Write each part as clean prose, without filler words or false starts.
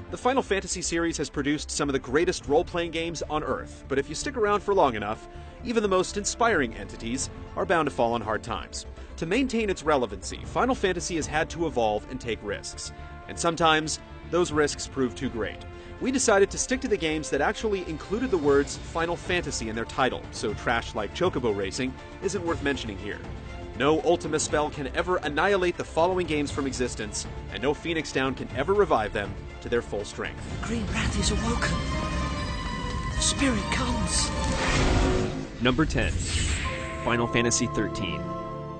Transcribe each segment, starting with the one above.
The Final Fantasy series has produced some of the greatest role-playing games on Earth, but if you stick around for long enough, even the most inspiring entities are bound to fall on hard times. To maintain its relevancy, Final Fantasy has had to evolve and take risks. And sometimes, those risks prove too great. We decided to stick to the games that actually included the words Final Fantasy in their title, so trash like Chocobo Racing isn't worth mentioning here. No Ultima spell can ever annihilate the following games from existence, and no Phoenix Down can ever revive them to their full strength. The Green Wrath is awoken. The spirit comes. Number 10. Final Fantasy XIII.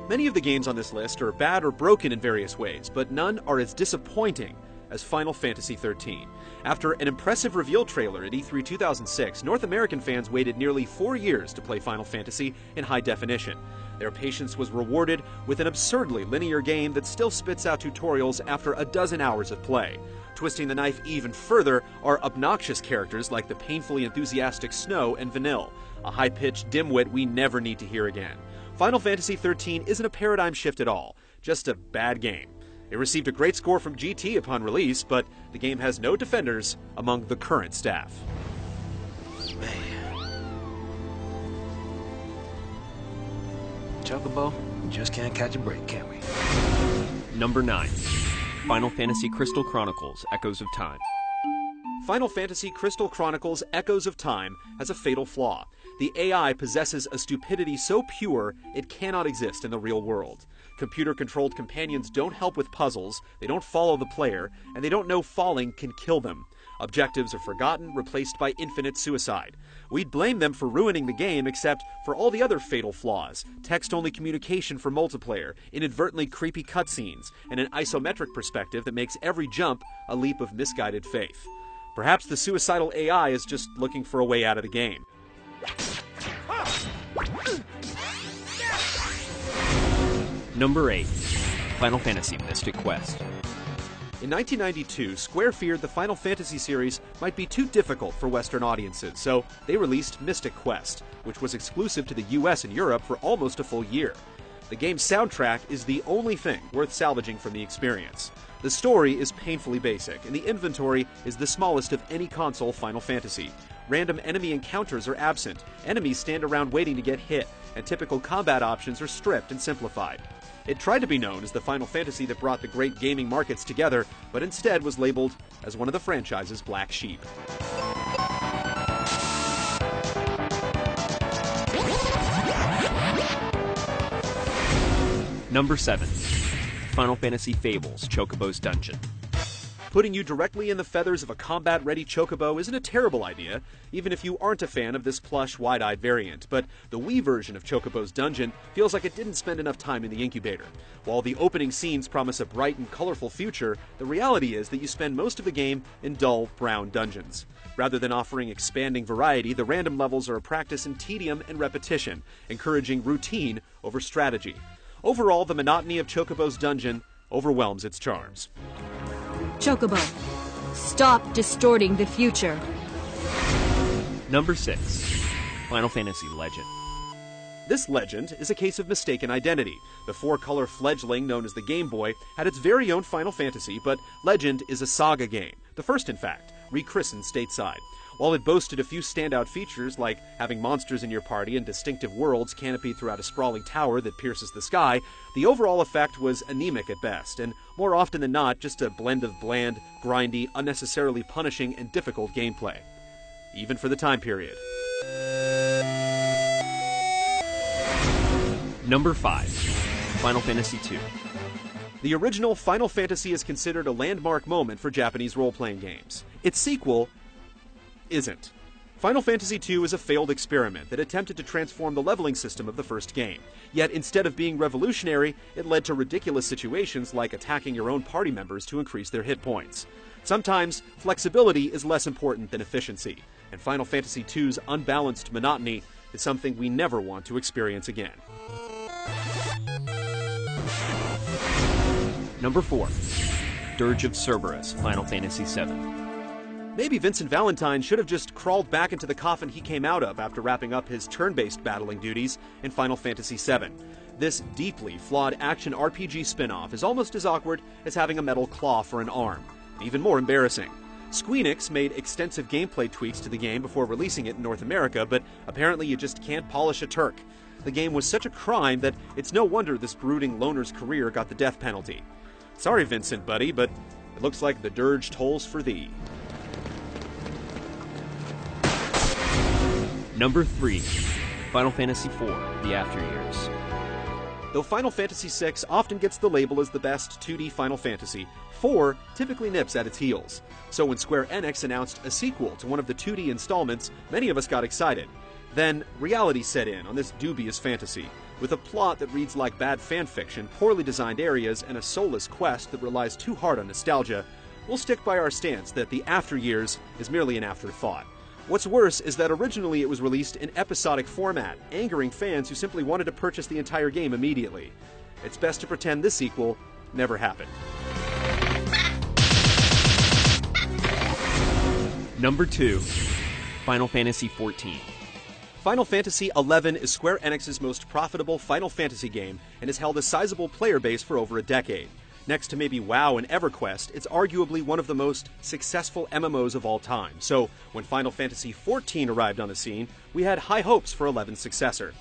Many of the games on this list are bad or broken in various ways, but none are as disappointing as Final Fantasy XIII. After an impressive reveal trailer at E3 2006, North American fans waited nearly 4 years to play Final Fantasy in high definition. Their patience was rewarded with an absurdly linear game that still spits out tutorials after a dozen hours of play. Twisting the knife even further are obnoxious characters like the painfully enthusiastic Snow and Vanille, a high-pitched dimwit we never need to hear again. Final Fantasy XIII isn't a paradigm shift at all, just a bad game. It received a great score from GT upon release, but the game has no defenders among the current staff. Chocobo, we just can't catch a break, can we? Number 9. Final Fantasy Crystal Chronicles: Echoes of Time. Final Fantasy Crystal Chronicles Echoes of Time has a fatal flaw. The AI possesses a stupidity so pure it cannot exist in the real world. Computer-controlled companions don't help with puzzles, they don't follow the player, and they don't know falling can kill them. Objectives are forgotten, replaced by infinite suicide. We'd blame them for ruining the game, except for all the other fatal flaws: text-only communication for multiplayer, inadvertently creepy cutscenes, and an isometric perspective that makes every jump a leap of misguided faith. Perhaps the suicidal AI is just looking for a way out of the game. Number 8. Final Fantasy Mystic Quest. In 1992, Square feared the Final Fantasy series might be too difficult for Western audiences, so they released Mystic Quest, which was exclusive to the US and Europe for almost a full year. The game's soundtrack is the only thing worth salvaging from the experience. The story is painfully basic, and the inventory is the smallest of any console Final Fantasy. Random enemy encounters are absent, enemies stand around waiting to get hit, and typical combat options are stripped and simplified. It tried to be known as the Final Fantasy that brought the great gaming markets together, but instead was labeled as one of the franchise's black sheep. Number 7. Final Fantasy Fables: Chocobo's Dungeon. Putting you directly in the feathers of a combat-ready chocobo isn't a terrible idea, even if you aren't a fan of this plush, wide-eyed variant, but the Wii version of Chocobo's Dungeon feels like it didn't spend enough time in the incubator. While the opening scenes promise a bright and colorful future, the reality is that you spend most of the game in dull, brown dungeons. Rather than offering expanding variety, the random levels are a practice in tedium and repetition, encouraging routine over strategy. Overall, the monotony of Chocobo's Dungeon overwhelms its charms. Chocobo, stop distorting the future. Number 6. Final Fantasy Legend. This Legend is a case of mistaken identity. The four-color fledgling known as the Game Boy had its very own Final Fantasy, but Legend is a saga game. The first, in fact, rechristened stateside. While it boasted a few standout features like having monsters in your party and distinctive worlds canopied throughout a sprawling tower that pierces the sky, the overall effect was anemic at best, and more often than not just a blend of bland, grindy, unnecessarily punishing, and difficult gameplay. Even for the time period. Number 5. Final Fantasy II. The original Final Fantasy is considered a landmark moment for Japanese role-playing games. Its sequel isn't. Final Fantasy II is a failed experiment that attempted to transform the leveling system of the first game. Yet instead of being revolutionary, it led to ridiculous situations like attacking your own party members to increase their hit points. Sometimes, flexibility is less important than efficiency, and Final Fantasy II's unbalanced monotony is something we never want to experience again. Number 4. Dirge of Cerberus: Final Fantasy VII. Maybe Vincent Valentine should have just crawled back into the coffin he came out of after wrapping up his turn-based battling duties in Final Fantasy VII. This deeply flawed action RPG spin-off is almost as awkward as having a metal claw for an arm, and even more embarrassing. Squeenix made extensive gameplay tweaks to the game before releasing it in North America, but apparently you just can't polish a Turk. The game was such a crime that it's no wonder this brooding loner's career got the death penalty. Sorry, Vincent, buddy, but it looks like the dirge tolls for thee. Number 3. Final Fantasy IV, The After Years. Though Final Fantasy VI often gets the label as the best 2D Final Fantasy, 4 typically nips at its heels. So when Square Enix announced a sequel to one of the 2D installments, many of us got excited. Then reality set in on this dubious fantasy, with a plot that reads like bad fanfiction, poorly designed areas, and a soulless quest that relies too hard on nostalgia. We'll stick by our stance that The After Years is merely an afterthought. What's worse is that originally it was released in episodic format, angering fans who simply wanted to purchase the entire game immediately. It's best to pretend this sequel never happened. Number 2. Final Fantasy XIV. Final Fantasy XI is Square Enix's most profitable Final Fantasy game and has held a sizable player base for over a decade. Next to maybe WoW and EverQuest, it's arguably one of the most successful MMOs of all time. So, when Final Fantasy XIV arrived on the scene, we had high hopes for XI's successor.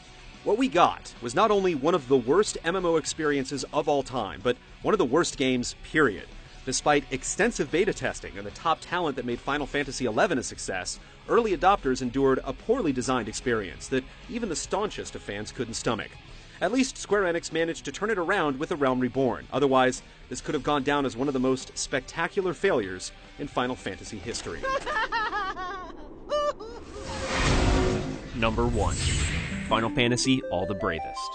What we got was not only one of the worst MMO experiences of all time, but one of the worst games, period. Despite extensive beta testing and the top talent that made Final Fantasy XI a success, early adopters endured a poorly designed experience that even the staunchest of fans couldn't stomach. At least Square Enix managed to turn it around with A Realm Reborn. Otherwise, this could have gone down as one of the most spectacular failures in Final Fantasy history. Number 1. Final Fantasy All the Bravest.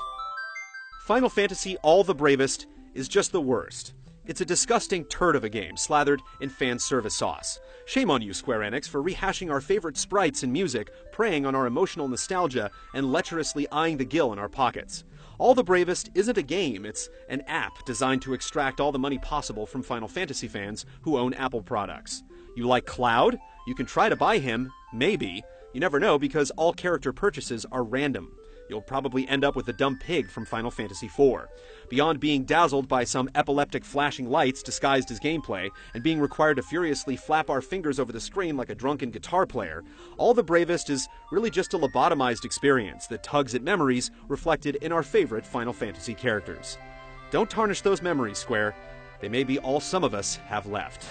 Final Fantasy All the Bravest is just the worst. It's a disgusting turd of a game, slathered in fan service sauce. Shame on you, Square Enix, for rehashing our favorite sprites and music, preying on our emotional nostalgia, and lecherously eyeing the gill in our pockets. All the Bravest isn't a game, it's an app designed to extract all the money possible from Final Fantasy fans who own Apple products. You like Cloud? You can try to buy him, maybe. You never know because all character purchases are random. You'll probably end up with a dumb pig from Final Fantasy IV. Beyond being dazzled by some epileptic flashing lights disguised as gameplay, and being required to furiously flap our fingers over the screen like a drunken guitar player, All the Bravest is really just a lobotomized experience that tugs at memories reflected in our favorite Final Fantasy characters. Don't tarnish those memories, Square. They may be all some of us have left.